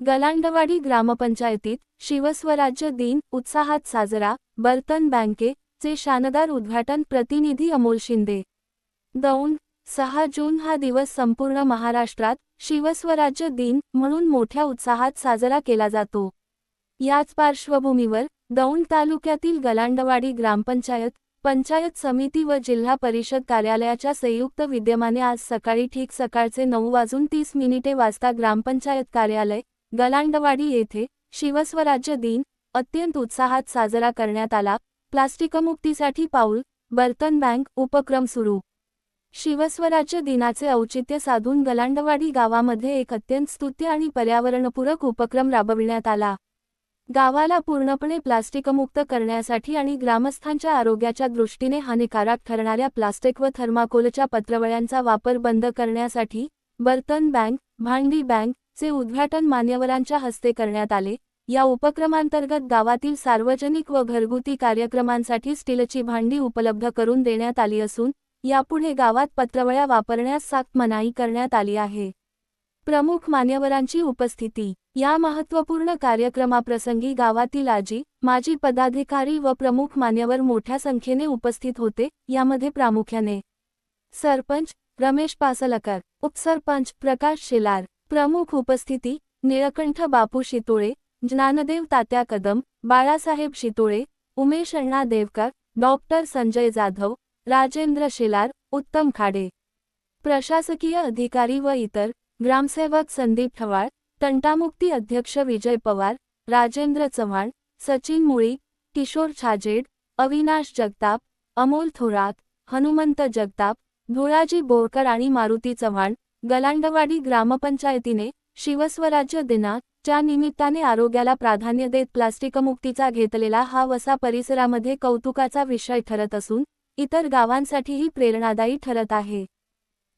गलांडवाडी ग्रामपंचायतीत शिवस्वराज्य दिन उत्साहात साजरा, बर्तन बँकेचे शानदार उद्घाटन. प्रतिनिधी अमोल शिंदे. दौंड. 6 जून हा दिवस संपूर्ण महाराष्ट्रात शिवस्वराज्य दिन म्हणून मोठ्या उत्साहात साजरा केला जातो. याच पार्श्वभूमीवर दौंड तालुक्यातील गलांडवाडी ग्रामपंचायत, पंचायत समिती व जिल्हा परिषद कार्यालयाच्या संयुक्त विद्यमाने आज सकाळी ठीक सकाळचे 9:30 वाजता ग्रामपंचायत कार्यालय, गलांडवाडी येथे शिवस्वराज्य दिन अत्यंत उत्साहात साजरा करण्यात आला. प्लास्टिकमुक्तीसाठी पाऊल, बर्तन बँक उपक्रम सुरू. शिवस्वराज्य दिनाचे औचित्य साधून गलांडवाडी गावामध्ये एक अत्यंत स्तुत्य आणि पर्यावरणपूरक उपक्रम राबविण्यात आला. गावाला पूर्णपणे प्लास्टिकमुक्त करण्यासाठी आणि ग्रामस्थांच्या आरोग्याच्या दृष्टीने हानिकारक ठरणाऱ्या प्लास्टिक व थर्माकोलच्या पत्रवळ्यांचा वापर बंद करण्यासाठी बर्तन बँक, भांडी बँक चे उद्घाटन मान्यवरांच्या हस्ते करण्यात आले. या उपक्रमांतर्गत गावातील सार्वजनिक व घरगुती कार्यक्रमांसाठी स्टीलची भांडी उपलब्ध करून देण्यात आली असून यापुढे गावात पत्रवळ्या वापरण्यास सक्त मनाई करण्यात आली आहे. प्रमुख मान्यवरांची उपस्थिती. या महत्त्वपूर्ण कार्यक्रमाप्रसंगी गावातील आजी, माजी पदाधिकारी व प्रमुख मान्यवर मोठ्या संख्येने उपस्थित होते. यामध्ये प्रामुख्याने सरपंच रमेश पासलकर, उपसरपंच प्रकाश शेलार. प्रमुख उपस्थिती निळकंठ बापू शितोळे, ज्ञानदेव तात्या कदम, बाळासाहेब शितोळे, उमेश अण्णा देवकर, डॉक्टर संजय जाधव, राजेंद्र शेलार, उत्तम खाडे. प्रशासकीय अधिकारी व इतर. ग्रामसेवक संदीप ठवाळ, तंटामुक्ती अध्यक्ष विजय पवार, राजेंद्र चव्हाण, सचिन मुळी, किशोर छाजेड, अविनाश जगताप, अमोल थोरात, हनुमंत जगताप, धुळाजी बोरकर आणि मारुती चव्हाण. गलांडवाडी ग्रामपंचायतीने शिवस्वराज्य दिनाच्या निमित्ताने आरोग्याला प्राधान्य देत प्लास्टिकमुक्तीचा घेतलेला हा वसा परिसरामध्ये कौतुकाचा विषय ठरत असून इतर गावांसाठीही प्रेरणादायी ठरत आहे.